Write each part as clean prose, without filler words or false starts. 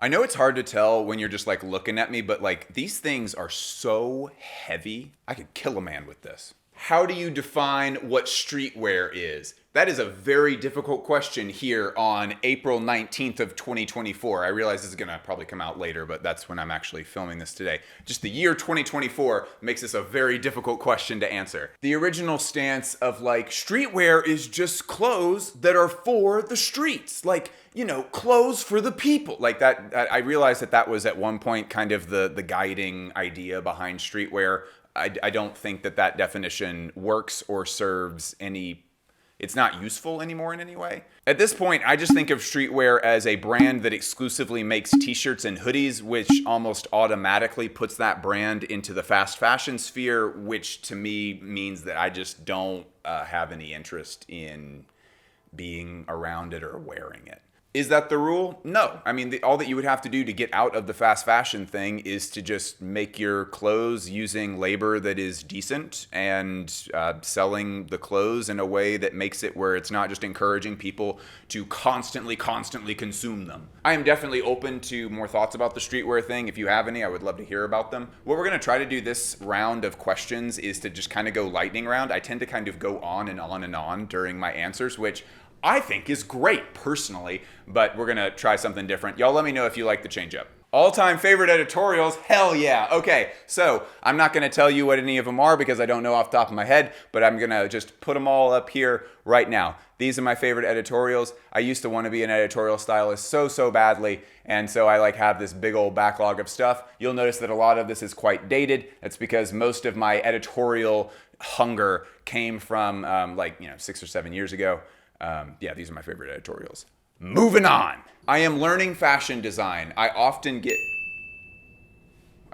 I know it's hard to tell when you're just like looking at me, but like these things are so heavy. I could kill a man with this. How do you define what streetwear is? That is a very difficult question here on April 19th of 2024. I realize this is going to probably come out later, but that's when I'm actually filming this today. Just the year 2024 makes this a very difficult question to answer. The original stance of like streetwear is just clothes that are for the streets. Like, you know, clothes for the people. Like that, I realized that was at one point kind of the guiding idea behind streetwear. I don't think that definition works or serves any. It's not useful anymore in any way. At this point, I just think of streetwear as a brand that exclusively makes t-shirts and hoodies, which almost automatically puts that brand into the fast fashion sphere, which to me means that I just don't have any interest in being around it or wearing it. Is that the rule? No. I mean, all that you would have to do to get out of the fast fashion thing is to just make your clothes using labor that is decent and selling the clothes in a way that makes it where it's not just encouraging people to constantly consume them. I am definitely open to more thoughts about the streetwear thing. If you have any, I would love to hear about them. What we're going to try to do this round of questions is to just kind of go lightning round. I tend to kind of go on and on and on during my answers, which I think is great personally, but we're gonna try something different. Y'all let me know if you like the change up. All-time favorite editorials, hell yeah. Okay, so I'm not gonna tell you what any of them are because I don't know off the top of my head, but I'm gonna just put them all up here right now. These are my favorite editorials. I used to want to be an editorial stylist so badly, and so I like have this big old backlog of stuff. You'll notice that a lot of this is quite dated. That's because most of my editorial hunger came from 6 or 7 years ago. Yeah, these are my favorite editorials. Moving on. I am learning fashion design. I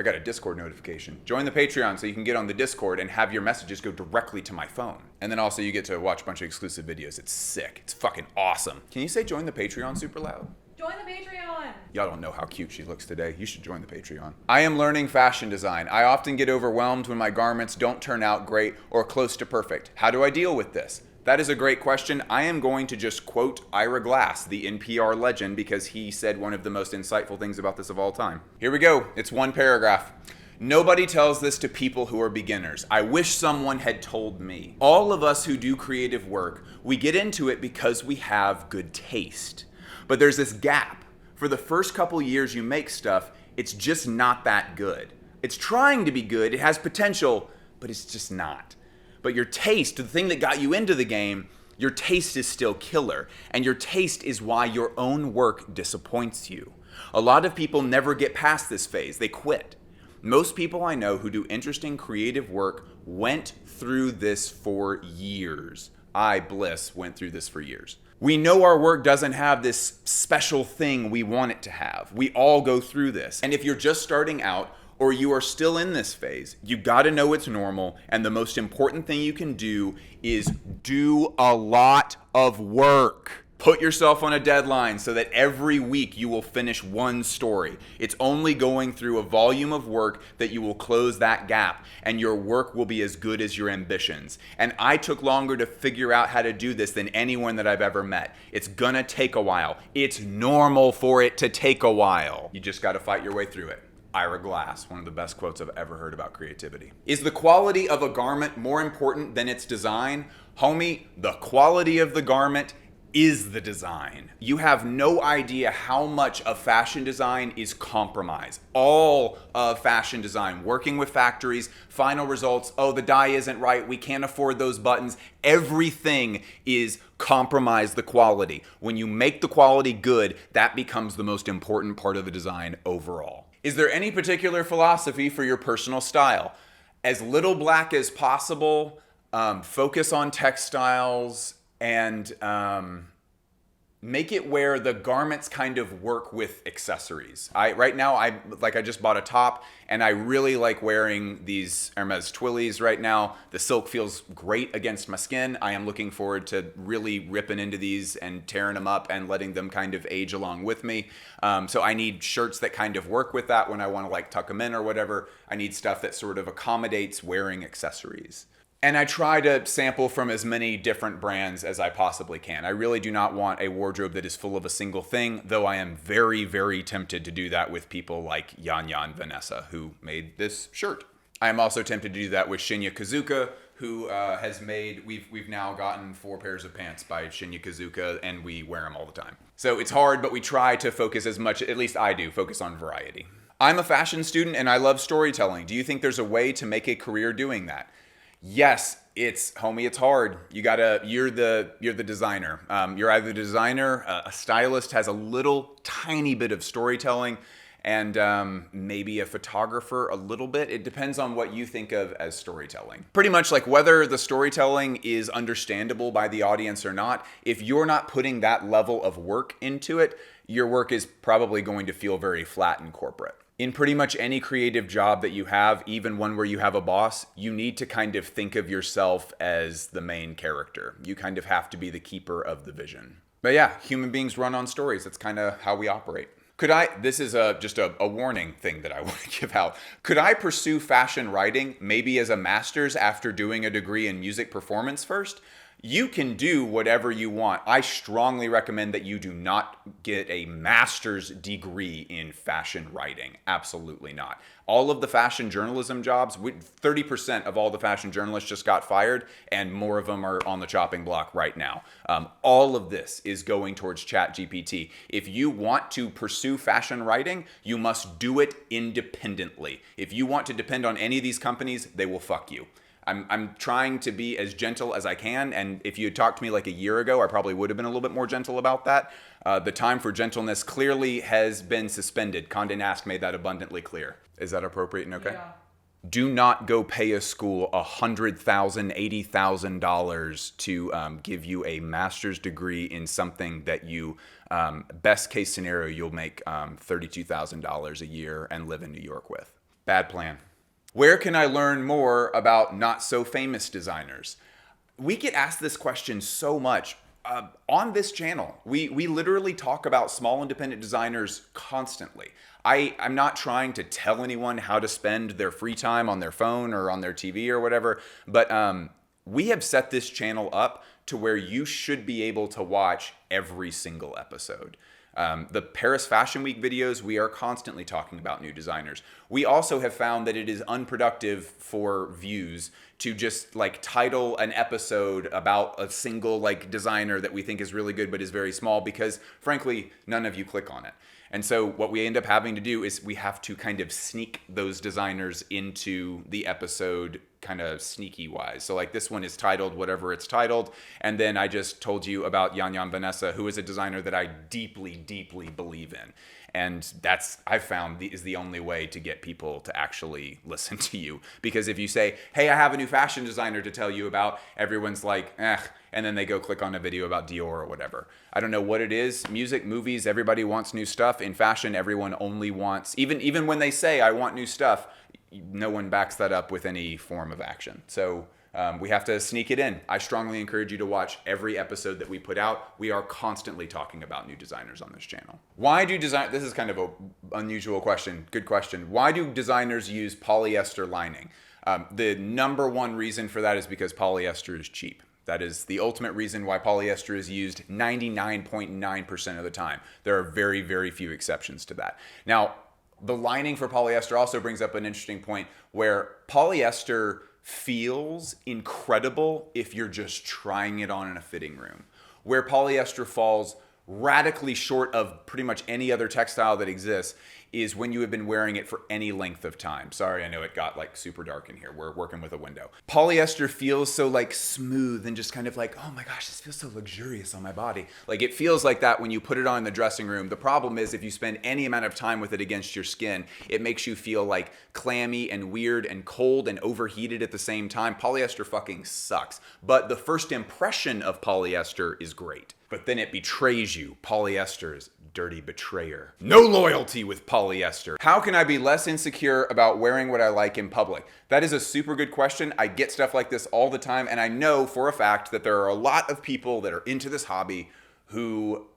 got a Discord notification. Join the Patreon so you can get on the Discord and have your messages go directly to my phone. And then also you get to watch a bunch of exclusive videos. It's sick. It's fucking awesome. Can you say join the Patreon super loud? Join the Patreon. Y'all don't know how cute she looks today. You should join the Patreon. I am learning fashion design. I often get overwhelmed when my garments don't turn out great or close to perfect. How do I deal with this? That is a great question. I am going to just quote Ira Glass, the NPR legend, because he said one of the most insightful things about this of all time. Here we go. It's one paragraph. Nobody tells this to people who are beginners. I wish someone had told me. All of us who do creative work, we get into it because we have good taste. But there's this gap. For the first couple years you make stuff, it's just not that good. It's trying to be good, it has potential, but it's just not. But your taste, the thing that got you into the game, your taste is still killer. And your taste is why your own work disappoints you. A lot of people never get past this phase. They quit. Most people I know who do interesting creative work went through this for years. I, Bliss, went through this for years. We know our work doesn't have this special thing we want it to have. We all go through this. And if you're just starting out, or you are still in this phase, you gotta know it's normal, and the most important thing you can do is do a lot of work. Put yourself on a deadline so that every week you will finish one story. It's only going through a volume of work that you will close that gap, and your work will be as good as your ambitions. And I took longer to figure out how to do this than anyone that I've ever met. It's gonna take a while. It's normal for it to take a while. You just gotta fight your way through it. Ira Glass, one of the best quotes I've ever heard about creativity. Is the quality of a garment more important than its design? Homie, the quality of the garment is the design. You have no idea how much of fashion design is compromise. All of fashion design, working with factories, final results, oh, the dye isn't right, we can't afford those buttons. Everything is compromise the quality. When you make the quality good, that becomes the most important part of the design overall. Is there any particular philosophy for your personal style? As little black as possible, focus on textiles, and make it where the garments kind of work with accessories. Right now, I just bought a top, and I really like wearing these Hermes Twillies right now. The silk feels great against my skin. I am looking forward to really ripping into these and tearing them up and letting them kind of age along with me. So I need shirts that kind of work with that when I want to like tuck them in or whatever. I need stuff that sort of accommodates wearing accessories. And I try to sample from as many different brands as I possibly can. I really do not want a wardrobe that is full of a single thing, though I am very, very tempted to do that with people like Yan Vanessa, who made this shirt. I am also tempted to do that with Shinya Kazuka, who has made, we've now gotten 4 pairs of pants by Shinya Kazuka, and we wear them all the time. So it's hard, but we try to focus as much, at least I do, focus on variety. I'm a fashion student and I love storytelling. Do you think there's a way to make a career doing that? Yes, it's hard. You're the designer. You're either the designer, a stylist has a little tiny bit of storytelling, and maybe a photographer a little bit. It depends on what you think of as storytelling. Pretty much like whether the storytelling is understandable by the audience or not, if you're not putting that level of work into it, your work is probably going to feel very flat and corporate. In pretty much any creative job that you have, even one where you have a boss, you need to kind of think of yourself as the main character. You kind of have to be the keeper of the vision. But yeah, human beings run on stories. That's kind of how we operate. This is just a warning thing that I want to give out. Could I pursue fashion writing maybe as a master's after doing a degree in music performance first? You can do whatever you want. I strongly recommend that you do not get a master's degree in fashion writing. Absolutely not. All of the fashion journalism jobs, 30% of all the fashion journalists just got fired, and more of them are on the chopping block right now. All of this is going towards ChatGPT. If you want to pursue fashion writing, you must do it independently. If you want to depend on any of these companies, they will fuck you. I'm trying to be as gentle as I can, and if you had talked to me like a year ago, I probably would have been a little bit more gentle about that. The time for gentleness clearly has been suspended. Condé Nast made that abundantly clear. Is that appropriate and okay? Yeah. Do not go pay a school $100,000, $80,000 to give you a master's degree in something that you, best case scenario, you'll make $32,000 a year and live in New York with. Bad plan. Where can I learn more about not so famous designers? We get asked this question so much on this channel. We literally talk about small independent designers constantly. I'm not trying to tell anyone how to spend their free time on their phone or on their TV or whatever, but we have set this channel up to where you should be able to watch every single episode. The Paris Fashion Week videos, we are constantly talking about new designers. We also have found that it is unproductive for views to just like title an episode about a single like designer that we think is really good but is very small, because frankly, none of you click on it. And so what we end up having to do is we have to kind of sneak those designers into the episode kind of sneaky wise. So like this one is titled whatever it's titled. And then I just told you about Yan Vanessa, who is a designer that I deeply, deeply believe in. And that's, I've found, is the only way to get people to actually listen to you. Because if you say, hey, I have a new fashion designer to tell you about, everyone's like, and then they go click on a video about Dior or whatever. I don't know what it is. Music, movies, everybody wants new stuff. In fashion, everyone only wants, even when they say, I want new stuff, no one backs that up with any form of action. So we have to sneak it in. I strongly encourage you to watch every episode that we put out. We are constantly talking about new designers on this channel. This is kind of an unusual question. Good question. Why do designers use polyester lining? The number one reason for that is because polyester is cheap. That is the ultimate reason why polyester is used 99.9% of the time. There are very, very few exceptions to that. Now, the lining for polyester also brings up an interesting point where polyester feels incredible if you're just trying it on in a fitting room. Where polyester falls radically short of pretty much any other textile that exists is when you have been wearing it for any length of time. Sorry, I know it got like super dark in here. We're working with a window. Polyester feels so like smooth and just kind of like, oh my gosh, this feels so luxurious on my body. Like it feels like that when you put it on in the dressing room. The problem is if you spend any amount of time with it against your skin, it makes you feel like clammy and weird and cold and overheated at the same time. Polyester fucking sucks. But the first impression of polyester is great. But then it betrays you. Polyester is dirty betrayer. No loyalty with polyester. How can I be less insecure about wearing what I like in public? That is a super good question. I get stuff like this all the time, and I know for a fact that there are a lot of people that are into this hobby who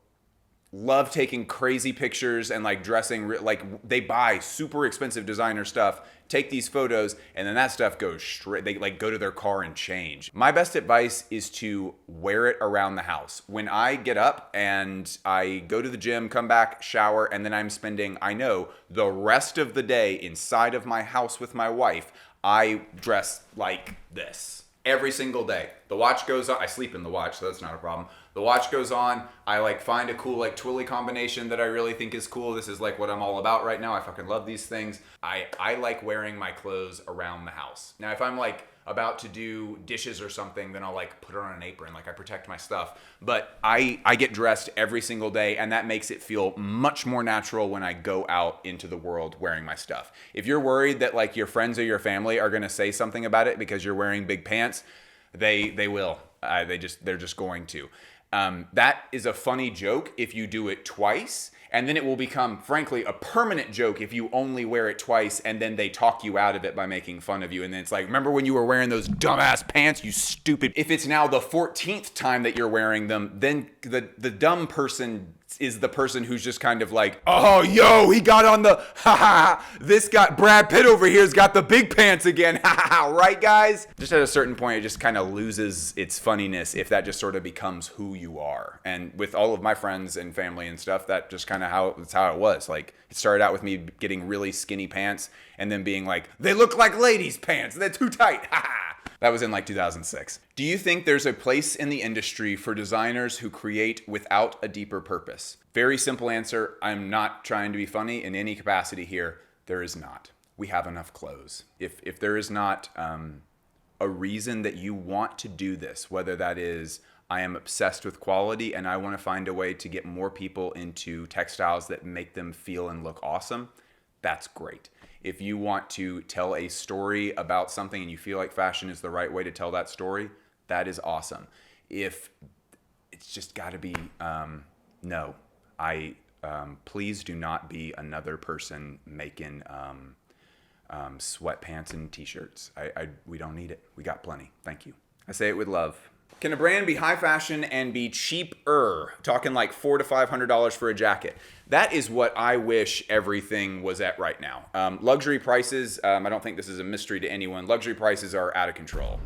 love taking crazy pictures and like dressing, like they buy super expensive designer stuff, take these photos, and then that stuff goes straight, they like go to their car and change. My best advice is to wear it around the house. When I get up and I go to the gym, come back, shower, and then I'm spending, I know, the rest of the day inside of my house with my wife, I dress like this every single day. The watch goes on. I sleep in the watch, so that's not a problem. The watch goes on. I like find a cool like twilly combination that I really think is cool. This is like what I'm all about right now. I fucking love these things. I like wearing my clothes around the house. Now, if I'm like about to do dishes or something, then I'll like put it on an apron. Like I protect my stuff. But I get dressed every single day, and that makes it feel much more natural when I go out into the world wearing my stuff. If you're worried that like your friends or your family are gonna say something about it because you're wearing big pants, they will. They're just going to. That is a funny joke if you do it twice, and then it will become, frankly, a permanent joke if you only wear it twice, and then they talk you out of it by making fun of you. And then it's like, remember when you were wearing those dumbass pants, you stupid. If it's now the 14th time that you're wearing them, then the dumb person is the person who's just kind of like, oh, yo, he got on the, this got Brad Pitt over here's got the big pants again, right, guys? Just at a certain point, it just kind of loses its funniness if that just sort of becomes who you are. And with all of my friends and family and stuff, that just kind of that's how it was. Like, it started out with me getting really skinny pants and then being like, they look like ladies' pants, they're too tight, That was in like 2006. Do you think there's a place in the industry for designers who create without a deeper purpose? Very simple answer. I'm not trying to be funny in any capacity here. There is not. We have enough clothes. If there is not a reason that you want to do this, whether that is I am obsessed with quality and I want to find a way to get more people into textiles that make them feel and look awesome, that's great. If you want to tell a story about something and you feel like fashion is the right way to tell that story, that is awesome. If it's just got to be, no, please do not be another person making sweatpants and t-shirts. We don't need it. We got plenty. Thank you. I say it with love. Can a brand be high fashion and be cheaper? Talking like $400 to $500 for a jacket. That is what I wish everything was at right now. Luxury prices, I don't think this is a mystery to anyone. Luxury prices are out of control.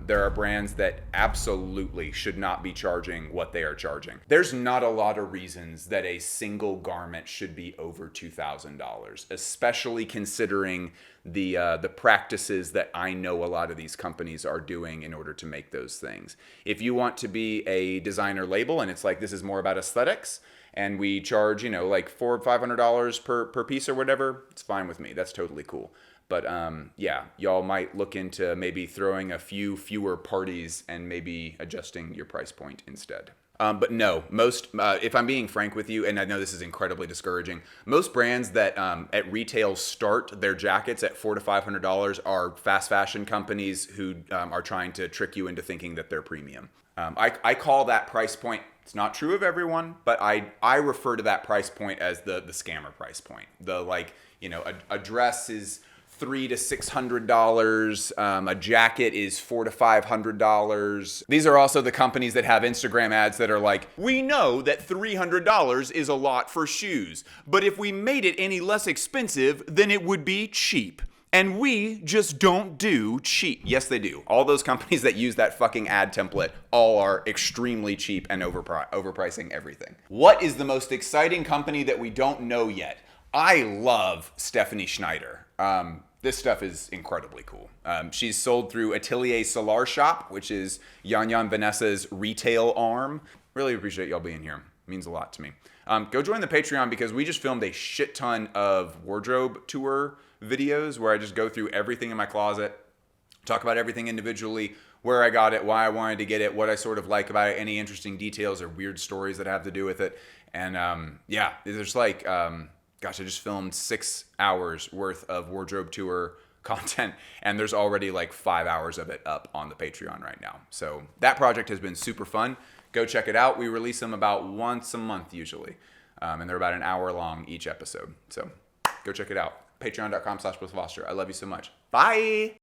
There are brands that absolutely should not be charging what they are charging. There's not a lot of reasons that a single garment should be over $2,000, especially considering the practices that I know a lot of these companies are doing in order to make those things. If you want to be a designer label and it's like this is more about aesthetics, and we charge, like $400 or $500 per piece or whatever, it's fine with me. That's totally cool. But yeah, y'all might look into maybe throwing a few fewer parties and maybe adjusting your price point instead. But no, most, if I'm being frank with you, and I know this is incredibly discouraging, most brands that at retail start their jackets at $400 to $500 are fast fashion companies who are trying to trick you into thinking that they're premium. I call that price point, it's not true of everyone, but I refer to that price point as the scammer price point. A dress is $300 to $600. A jacket is $400 to $500. These are also the companies that have Instagram ads that are like, we know that $300 is a lot for shoes, but if we made it any less expensive, then it would be cheap. And we just don't do cheap. Yes, they do. All those companies that use that fucking ad template all are extremely cheap and overpricing everything. What is the most exciting company that we don't know yet? I love Stephanie Schneider. This stuff is incredibly cool. She's sold through Atelier Solar Shop, which is Yan Vanessa's retail arm. Really appreciate y'all being here. It means a lot to me. Go join the Patreon because we just filmed a shit ton of wardrobe tour videos where I just go through everything in my closet, talk about everything individually, where I got it, why I wanted to get it, what I sort of like about it, any interesting details or weird stories that have to do with it. And yeah, there's like, gosh, I just filmed 6 hours worth of wardrobe tour content, and there's already like 5 hours of it up on the Patreon right now. So that project has been super fun. Go check it out. We release them about once a month usually, and they're about an hour long each episode. So go check it out. Patreon.com/BillFoster. I love you so much. Bye.